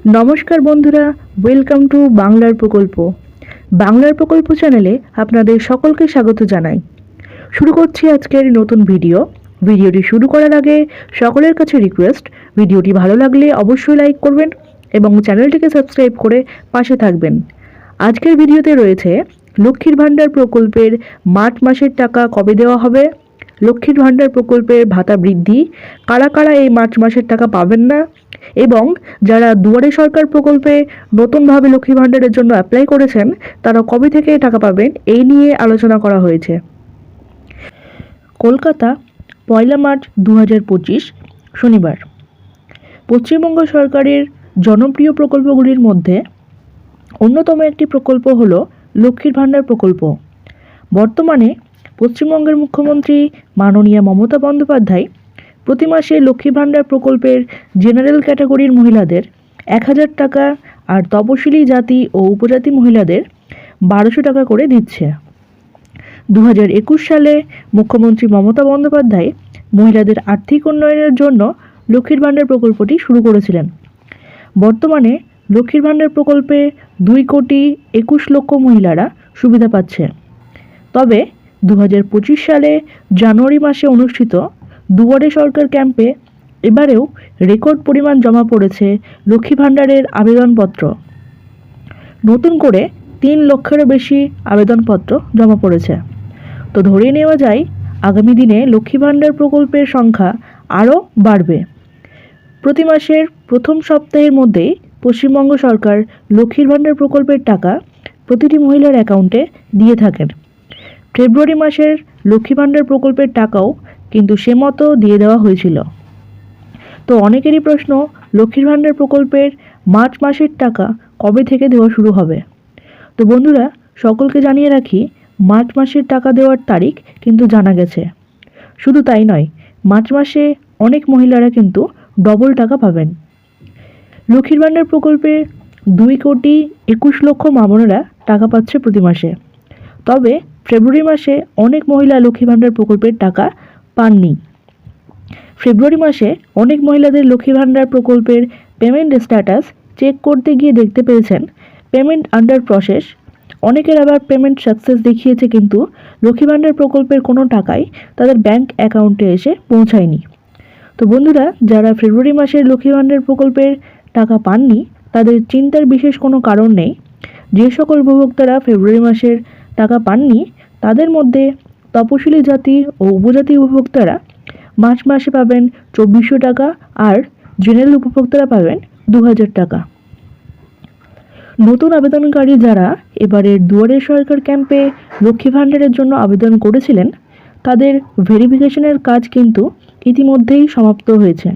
নমস্কার বন্ধুরা, welcome to বাংলার প্রকল্প। বাংলার প্রকল্প চ্যানেলে আপনাদের সকলকে স্বাগত জানাই। শুরু করছি আজকের নতুন ভিডিওটি শুরু করার আগে সকলের কাছে রিকোয়েস্ট, ভিডিওটি ভালো লাগলে অবশ্যই লাইক করবেন এবং চ্যানেলটিকে সাবস্ক্রাইব করে পাশে থাকবেন। আজকের ভিডিওতে রয়েছে লক্ষ্মীর ভাণ্ডার প্রকল্পের মার্চ মাসের টাকা কবে দেওয়া হবে, লক্ষ্মীর ভাণ্ডার প্রকল্পের ভাতা বৃদ্ধি, কারা কারা এই মার্চ মাসের টাকা পাবেন না, এবং যারা দুয়ারে সরকার প্রকল্পে নতুনভাবে লক্ষ্মী ভাণ্ডারের জন্য অ্যাপ্লাই করেছেন তারা কবে থেকে টাকা পাবেন এই নিয়ে আলোচনা করা হয়েছে। কলকাতা, 1 মার্চ 2025 শনিবার। পশ্চিমবঙ্গ সরকারের জনপ্রিয় প্রকল্পগুলির মধ্যে অন্যতম একটি প্রকল্প হল লক্ষ্মীর ভাণ্ডার প্রকল্প। বর্তমানে পশ্চিমবঙ্গের মুখ্যমন্ত্রী মাননীয়া মমতা বন্দ্যোপাধ্যায় প্রতি মাসে লক্ষ্মী ভাণ্ডার প্রকল্পের জেনারেল ক্যাটাগরির মহিলাদের 1000 টাকা আর তপশিলি জাতি ও উপজাতি মহিলাদের 1200 টাকা করে দিচ্ছে। 2021 সালে মুখ্যমন্ত্রী মমতা বন্দ্যোপাধ্যায় মহিলাদের আর্থিক উন্নয়নের জন্য লক্ষ্মীর ভাণ্ডার প্রকল্পটি শুরু করেছিলেন। বর্তমানে লক্ষ্মীর ভাণ্ডার প্রকল্পে 2,21,00,000 মহিলারা সুবিধা পাচ্ছে। তবে 2025 সালে জানুয়ারি মাসে অনুষ্ঠিত দুয়ারে সরকার ক্যাম্পে এবারেও রেকর্ড পরিমাণ জমা পড়েছে লক্ষ্মী ভাণ্ডারের আবেদনপত্র। নতুন করে 3 লক্ষেরও বেশি আবেদনপত্র জমা পড়েছে। তো ধরে নেওয়া যায় আগামী দিনে লক্ষ্মী ভাণ্ডার প্রকল্পের সংখ্যা আরও বাড়বে। প্রতি মাসের প্রথম সপ্তাহের মধ্যেই পশ্চিমবঙ্গ সরকার লক্ষ্মীর ভাণ্ডার প্রকল্পের টাকা প্রতিটি মহিলার অ্যাকাউন্টে দিয়ে থাকেন। ফেব্রুয়ারি মাসের লক্ষ্মী ভাণ্ডার প্রকল্পের টাকাও কিন্তু সে মতো দিয়ে দেওয়া হয়েছিল। তো অনেকেরই প্রশ্ন, লক্ষ্মীর ভাণ্ডার প্রকল্পের মার্চ মাসের টাকা কবে থেকে দেওয়া শুরু হবে? তো বন্ধুরা, সকলকে জানিয়ে রাখি, মার্চ মাসের টাকা দেওয়ার তারিখ কিন্তু জানা গেছে। শুধু তাই নয়, মার্চ মাসে অনেক মহিলারা কিন্তু ডবল টাকা পাবেন। লক্ষ্মীর ভাণ্ডার প্রকল্পে 2,21,00,000 মা বোনেরা টাকা পাচ্ছে প্রতি মাসে। তবে ফেব্রুয়ারি মাসে অনেক মহিলা লক্ষ্মী ভাণ্ডার প্রকল্পের টাকা পাননি। ফেব্রুয়ারি মাসে অনেক মহিলাদের লক্ষ্মী ভাণ্ডার প্রকল্পের পেমেন্ট স্ট্যাটাস চেক করতে গিয়ে দেখতে পেয়েছেন পেমেন্ট আন্ডার প্রসেস। অনেকের আবার পেমেন্ট সাকসেস দেখিয়েছে, কিন্তু লক্ষ্মী ভাণ্ডার প্রকল্পের কোনো টাকাই তাদের ব্যাংক অ্যাকাউন্টে এসে পৌঁছায়নি। তো বন্ধুরা, যারা ফেব্রুয়ারি মাসের লক্ষ্মী ভাণ্ডার প্রকল্পের টাকা পাননি তাদের চিন্তার বিশেষ কোনো কারণ নেই। যে সকল উপভোক্তারা ফেব্রুয়ারি মাসের টাকা পাননি তাদের মধ্যে তপশিলি জাতি ও উপজাতি উপভোক্তারা মার্চ মাসে পাবেন 2,400 টাকা আর জেনারেল উপভোক্তারা পাবেন 2,000 টাকা। নতুন আবেদনকারী যারা এবারের দুয়ারে সরকার ক্যাম্পে লক্ষ্মী ভাণ্ডারের জন্য আবেদন করেছিলেন তাদের ভেরিফিকেশনের কাজ কিন্তু ইতিমধ্যেই সমাপ্ত হয়েছে।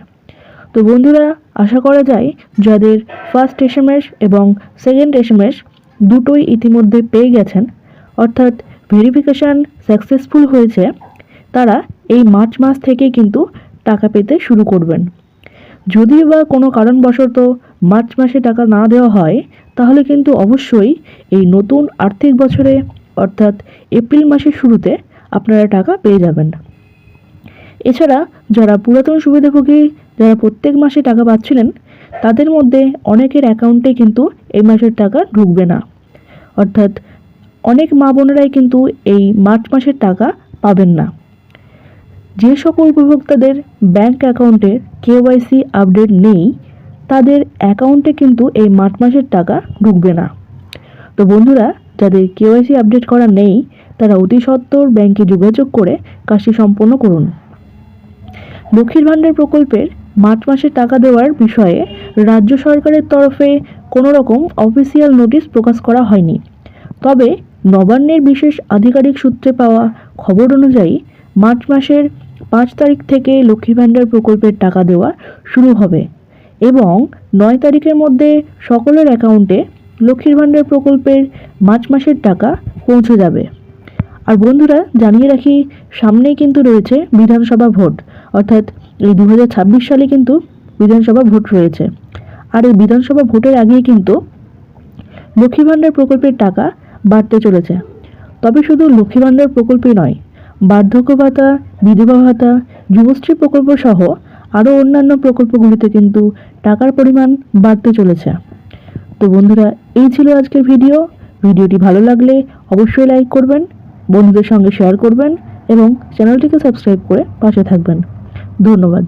তো বন্ধুরা, আশা করা যায় যাদের ফার্স্ট এসএমএস এবং সেকেন্ড এসএমএস দুটোই ইতিমধ্যে পেয়ে গেছেন, অর্থাৎ ভেরিফিকেশান সাকসেসফুল হয়েছে, তারা এই মার্চ মাস থেকে কিন্তু টাকা পেতে শুরু করবেন। যদিও বা কোনো কারণবশত মার্চ মাসে টাকা না দেওয়া হয় তাহলে কিন্তু অবশ্যই এই নতুন আর্থিক বছরে অর্থাৎ এপ্রিল মাসের শুরুতে আপনারা টাকা পেয়ে যাবেন। এছাড়া যারা পুরাতন সুবিধাভোগী, যারা প্রত্যেক মাসে টাকা পাচ্ছিলেন, তাদের মধ্যে অনেকের অ্যাকাউন্টে কিন্তু এই মাসের টাকা ঢুকবে না। অর্থাৎ অনেক মা বোনেরাই কিন্তু এই মার্চ মাসের টাকা পাবেন না। যে সকল উপভোক্তাদের ব্যাংক অ্যাকাউন্টে কেওয়াইসি আপডেট নেই তাদের অ্যাকাউন্টে কিন্তু এই মার্চ মাসের টাকা ঢুকবে না। তো বন্ধুরা, যাদের কেওয়াইসি আপডেট করা নেই তারা অতি সত্বর ব্যাংকে যোগাযোগ করে কাজটি সম্পন্ন করুন। লক্ষ্মীর ভাণ্ডার প্রকল্পের মার্চ মাসে টাকা দেওয়ার বিষয়ে রাজ্য সরকারের তরফে কোনো রকম অফিসিয়াল নোটিশ প্রকাশ করা হয়নি। তবে নবান্নের বিশেষ আধিকারিক সূত্রে পাওয়া খবর অনুযায়ী মার্চ মাসের 5 তারিখ থেকে লক্ষ্মী ভাণ্ডার প্রকল্পের টাকা দেওয়া শুরু হবে এবং 9 তারিখের মধ্যে সকলের অ্যাকাউন্টে লক্ষ্মীর ভাণ্ডার প্রকল্পের মার্চ মাসের টাকা পৌঁছে যাবে। আর বন্ধুরা, জানিয়ে রাখি, সামনেই কিন্তু রয়েছে বিধানসভা ভোট, অর্থাৎ এই 2026 সালে কিন্তু বিধানসভা ভোট রয়েছে। আর এই বিধানসভা ভোটের আগেই কিন্তু লক্ষ্মী ভাণ্ডার প্রকল্পের টাকা বাড়তে চলেছে। তবে শুধু লক্ষ্মী ভাণ্ডার প্রকল্পে নয়, বার্ধক্য ভাতা, বিধবা ভাতা, যুবশ্রী প্রকল্প সহ আরও অন্যান্য প্রকল্পগুলিতে কিন্তু টাকার পরিমাণ বাড়তে চলেছে। তো বন্ধুরা, এই ছিল আজকের ভিডিওটি ভালো লাগলে অবশ্যই লাইক করবেন, বন্ধুদের সঙ্গে শেয়ার করবেন এবং চ্যানেলটিকে সাবস্ক্রাইব করে পাশে থাকবেন। ধন্যবাদ।